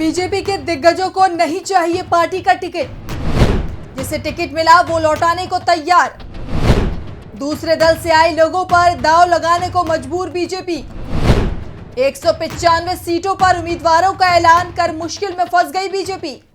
BJP के दिग्गजों को नहीं चाहिए पार्टी का टिकट, जिसे टिकट मिला वो लौटाने को तैयार। दूसरे दल से आए लोगों पर दांव लगाने को मजबूर बीजेपी। 195 सीटों पर उम्मीदवारों का ऐलान कर मुश्किल में फंस गई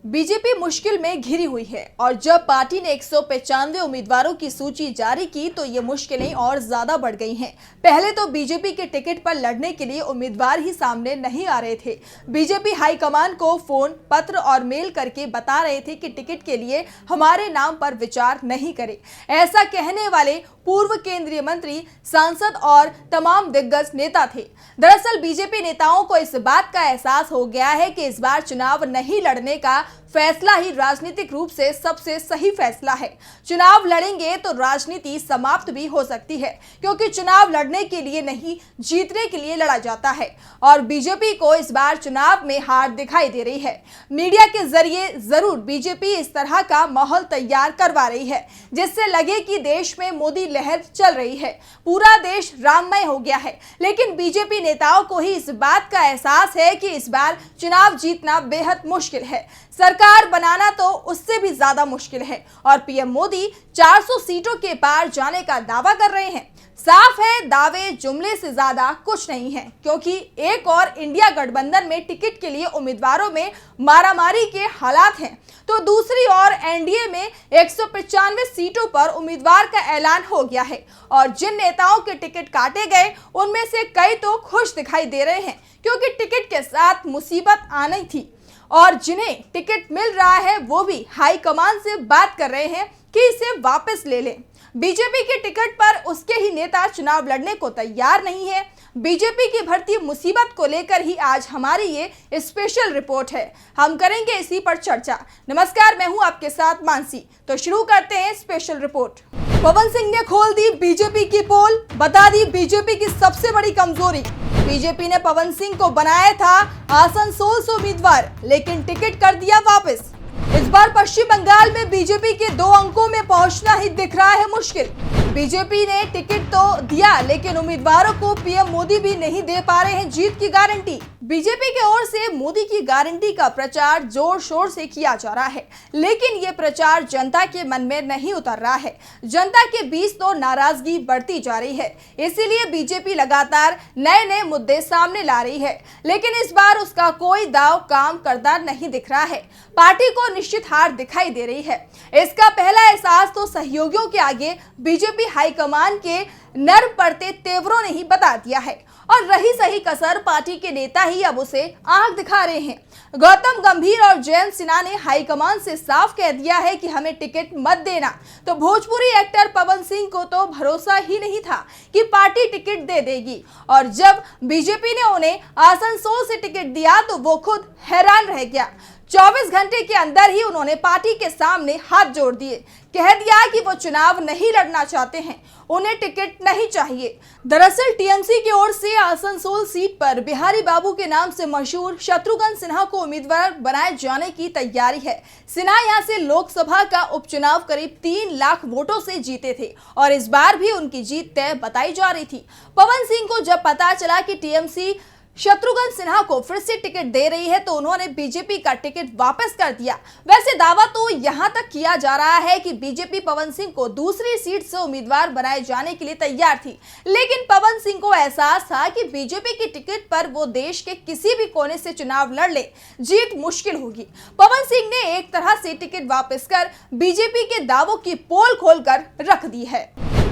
बीजेपी मुश्किल में घिरी हुई है और जब पार्टी ने 195 उम्मीदवारों की सूची जारी की तो ये मुश्किलें और ज्यादा बढ़ गई हैं। पहले तो बीजेपी के टिकट पर लड़ने के लिए उम्मीदवार ही सामने नहीं आ रहे थे। बीजेपी हाईकमान को फोन, पत्र और मेल करके बता रहे थे कि टिकट के लिए हमारे नाम पर विचार नहीं करें। ऐसा कहने वाले पूर्व केंद्रीय मंत्री, सांसद और तमाम दिग्गज नेता थे। दरअसल बीजेपी नेताओं को इस बात का एहसास हो गया है कि इस बार चुनाव नहीं लड़ने का फैसला ही राजनीतिक रूप से सबसे सही फैसला है। चुनाव लड़ेंगे तो राजनीति समाप्त भी हो सकती है, क्योंकि चुनाव लड़ने के लिए नहीं, जीतने के लिए लड़ा जाता है और बीजेपी को इस बार चुनाव में हार दिखाई दे रही है। मीडिया के जरिए जरूर बीजेपी इस तरह का माहौल तैयार करवा रही है जिससे लगे कि देश में मोदी लहर चल रही है, पूरा देश राममय हो गया है। लेकिन बीजेपी नेताओं को ही इस बात का एहसास है कि इस बार चुनाव जीतना बेहद मुश्किल है, सरकार बनाना तो उससे भी ज्यादा मुश्किल है और पीएम मोदी 400 सीटों के पार जाने का दावा कर रहे हैं। साफ है, दावे जुमले से ज्यादा कुछ नहीं है, क्योंकि एक और इंडिया गठबंधन में टिकट के लिए उम्मीदवारों में मारामारी के हालात हैं, तो दूसरी ओर एनडीए में 195 सीटों पर उम्मीदवार का ऐलान हो गया है और जिन नेताओं के टिकट काटे गए उनमें से कई तो खुश दिखाई दे रहे हैं, क्योंकि टिकट के साथ मुसीबत आनी थी और जिन्हें टिकट मिल रहा है वो भी हाईकमान से बात कर रहे हैं कि इसे वापस ले लें। बीजेपी के टिकट पर उसके ही नेता चुनाव लड़ने को तैयार नहीं है। बीजेपी की भर्ती मुसीबत को लेकर ही आज हमारी ये स्पेशल रिपोर्ट है। हम करेंगे इसी पर चर्चा। नमस्कार, मैं हूं आपके साथ मानसी। तो शुरू करते हैं स्पेशल रिपोर्ट। पवन सिंह ने खोल दी बीजेपी की पोल, बता दी बीजेपी की सबसे बड़ी कमजोरी। बीजेपी ने पवन सिंह को बनाया था आसनसोल से उम्मीदवार, लेकिन टिकट कर दिया वापस। इस बार पश्चिम बंगाल में बीजेपी के 2 अंकों में पहुंचना ही दिख रहा है मुश्किल। बीजेपी ने टिकट तो दिया, लेकिन उम्मीदवारों को पीएम मोदी भी नहीं दे पा रहे हैं जीत की गारंटी। बीजेपी की ओर से मोदी की गारंटी का प्रचार जोर शोर से किया जा रहा है, लेकिन ये प्रचार जनता के मन में नहीं उतर रहा है। जनता के बीच तो नाराजगी बढ़ती जा रही है, इसीलिए बीजेपी लगातार नए नए मुद्दे सामने ला रही है, लेकिन इस बार उसका कोई दांव काम करता नहीं दिख रहा है। पार्टी को निश्चित हार दिखाई दे रही है। इसका पहला एहसास तो सहयोगियों के आगे बीजेपी हाईकमान के नर्म पड़ते तेवरों ने ही बता दिया है और रही सही कसर पार्टी के नेता ही अब उसे आंख दिखा रहे हैं। गौतम गंभीर और जयंत सिन्हा ने हाईकमान से साफ कह दिया है कि हमें टिकट मत देना। तो भोजपुरी एक्टर पवन सिंह को तो भरोसा ही नहीं था कि पार्टी टिकट दे देगी और जब बीजेपी ने उन्हें आसनसोल से टिकट दिया तो वो खुद हैरान रह गया। 24 घंटे के अंदर ही उन्होंने पार्टी के सामने हाथ जोड़ दिए, कह दिया कि वो चुनाव नहीं लड़ना चाहते हैं, उन्हें टिकट नहीं चाहिए। दरअसल टीएमसी की ओर से आसनसोल सीट पर बिहारी बाबू के नाम से मशहूर शत्रुघ्न सिन्हा को उम्मीदवार बनाए जाने की तैयारी है। सिन्हा यहां से लोकसभा का उपचुनाव करीब 3 लाख वोटों से जीते थे और इस बार भी उनकी जीत तय बताई जा रही थी। पवन सिंह को जब पता चला कि टीएमसी शत्रुघ्न सिन्हा को फिर से टिकट दे रही है तो उन्होंने बीजेपी का टिकट वापस कर दिया। वैसे दावा तो यहां तक किया जा रहा है कि बीजेपी पवन सिंह को दूसरी सीट से उम्मीदवार बनाए जाने के लिए तैयार थी, लेकिन पवन सिंह को एहसास था कि बीजेपी की टिकट पर वो देश के किसी भी कोने से चुनाव लड़ ले, जीत मुश्किल होगी। पवन सिंह ने एक तरह से टिकट वापस कर बीजेपी के दावों की पोल खोलकर रख दी है।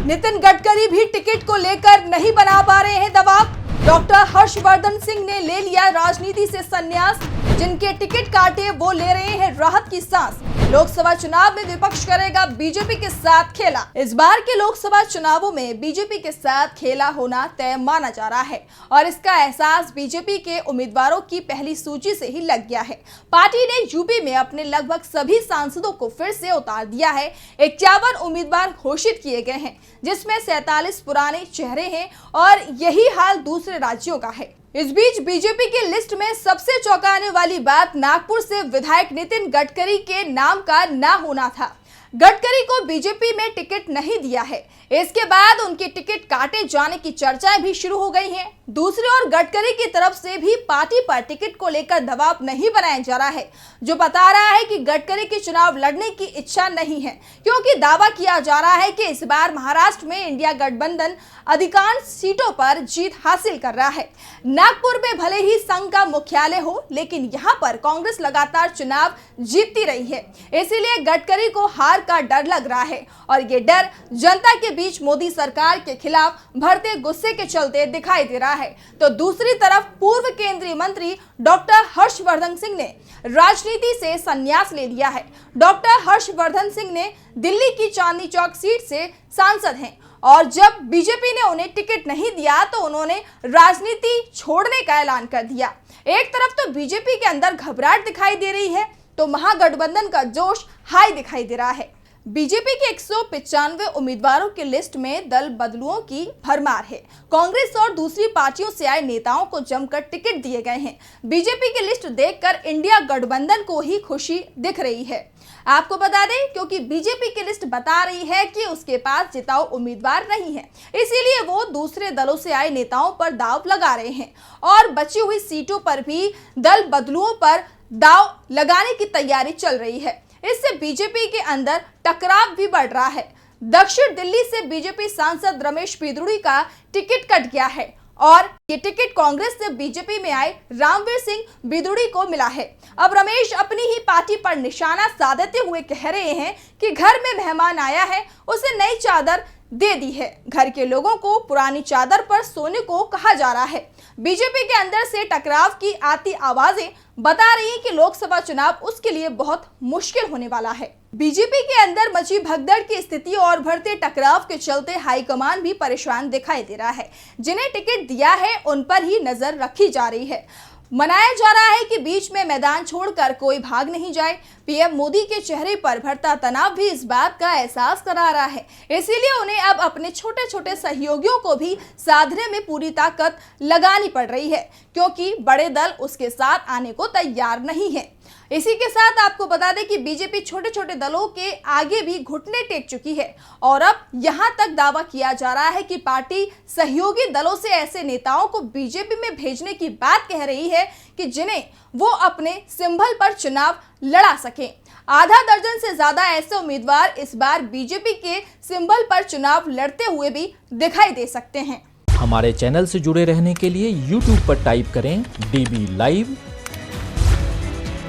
नितिन गडकरी भी टिकट को लेकर नहीं बना पा रहे हैं दबाव। डॉक्टर हर्षवर्धन सिंह ने ले लिया राजनीति से संन्यास, जिनके टिकट काटे वो ले रहे हैं राहत की सांस। लोकसभा चुनाव में विपक्ष करेगा बीजेपी के साथ खेला। इस बार के लोकसभा चुनावों में बीजेपी के साथ खेला होना तय माना जा रहा है और इसका एहसास बीजेपी के उम्मीदवारों की पहली सूची से ही लग गया है। पार्टी ने यूपी में अपने लगभग सभी सांसदों को फिर से उतार दिया है। 51 उम्मीदवार घोषित किए गए हैं, जिसमें 47 पुराने चेहरे हैं और यही हाल दूसरे राज्यों का है। इस बीच बीजेपी की लिस्ट में सबसे चौंकाने वाली बात नागपुर से विधायक नितिन गडकरी के नाम का ना होना था। गडकरी को बीजेपी में टिकट नहीं दिया है। इसके बाद उनके टिकट काटे जाने की चर्चाएं भी शुरू हो गई हैं। दूसरी ओर गडकरी की तरफ से भी पार्टी पर टिकट को लेकर दबाव नहीं बनाया जा रहा है, जो बता रहा है कि गडकरी की चुनाव लड़ने की इच्छा नहीं है, क्योंकि दावा किया जा रहा है कि इस बार महाराष्ट्र में इंडिया गठबंधन अधिकांश सीटों पर जीत हासिल कर रहा है। नागपुर में भले ही संघ का मुख्यालय हो, लेकिन यहां पर कांग्रेस लगातार चुनाव जीतती रही है, इसीलिए गडकरी को हार का डर लग रहा है और ये डर जनता के बीच मोदी सरकार के खिलाफ बढ़ते गुस्से के चलते दिखाई दे रहा है। तो दूसरी तरफ पूर्व केंद्रीय मंत्री डॉक्टर हर्षवर्धन सिंह ने राजनीति से संन्यास ले लिया है। डॉक्टर हर्षवर्धन सिंह ने दिल्ली की चांदनी चौक सीट से सांसद हैं और जब बीजेपी ने उन्हें टिकट नहीं दिया तो उन्होंने राजनीति छोड़ने का ऐलान कर दिया। एक तरफ तो बीजेपी के अंदर घबराहट दिखाई दे रही है, तो महागठबंधन का जोश हाई दिखाई दे रहा है। बीजेपी के 195 उम्मीदवारों की लिस्ट में दल बदलुओं की भरमार है। कांग्रेस और दूसरी पार्टियों से आए नेताओं को जमकर टिकट दिए गए हैं। बीजेपी की लिस्ट देखकर इंडिया गठबंधन को ही खुशी दिख रही है। आपको बता दें, क्योंकि बीजेपी की लिस्ट बता रही है कि उसके पास जिताऊ उम्मीदवार नहीं है, इसीलिए वो दूसरे दलों से आए नेताओं पर दांव लगा रहे हैं और बची हुई सीटों पर भी दल बदलुओं पर दांव लगाने की तैयारी चल रही है। इससे बीजेपी के अंदर टकराव भी बढ़ रहा है। दक्षिण दिल्ली से बीजेपी सांसद रमेश बिधूड़ी का टिकट कट गया है और ये टिकट कांग्रेस से बीजेपी में आए रामवीर सिंह बिधूड़ी को मिला है। अब रमेश अपनी ही पार्टी पर निशाना साधते हुए कह रहे हैं कि घर में मेहमान आया है, उसे नई चादर दे दी है। घर के लोगों को पुरानी चादर पर सोने को कहा जा रहा है। बीजेपी के अंदर से टकराव की आती आवाजें बता रही हैं कि लोकसभा चुनाव उसके लिए बहुत मुश्किल होने वाला है। बीजेपी के अंदर मची भगदड़ की स्थिति और बढ़ते टकराव के चलते हाईकमान भी परेशान दिखाई दे रहा है। जिन्हें टिकट दिया है उन पर ही नजर रखी जा रही है। मनाया जा रहा है कि बीच में मैदान छोड़कर कोई भाग नहीं जाए। पीएम मोदी के चेहरे पर बढ़ता तनाव भी इस बात का एहसास करा रहा है, इसीलिए उन्हें अब अपने छोटे छोटे सहयोगियों को भी साधने में पूरी ताकत लगानी पड़ रही है, क्योंकि बड़े दल उसके साथ आने को तैयार नहीं है। इसी के साथ आपको बता दें कि बीजेपी छोटे छोटे दलों के आगे भी घुटने टेक चुकी है और अब यहां तक दावा किया जा रहा है कि पार्टी सहयोगी दलों से ऐसे नेताओं को बीजेपी में भेजने की बात कह रही है कि जिन्हें वो अपने सिंबल पर चुनाव लड़ा सकें। आधा दर्जन से ज्यादा ऐसे उम्मीदवार इस बार बीजेपी के सिंबल पर चुनाव लड़ते हुए भी दिखाई दे सकते हैं। हमारे चैनल से जुड़े रहने के लिए YouTube पर टाइप करें DB लाइव,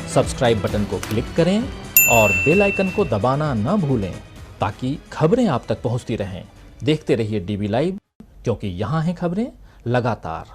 सब्सक्राइब बटन को क्लिक करें और बेल आइकन को दबाना न भूलें ताकि खबरें आप तक पहुंचती रहें। देखते रहिए DB लाइव, क्योंकि यहाँ हैं खबरें लगातार।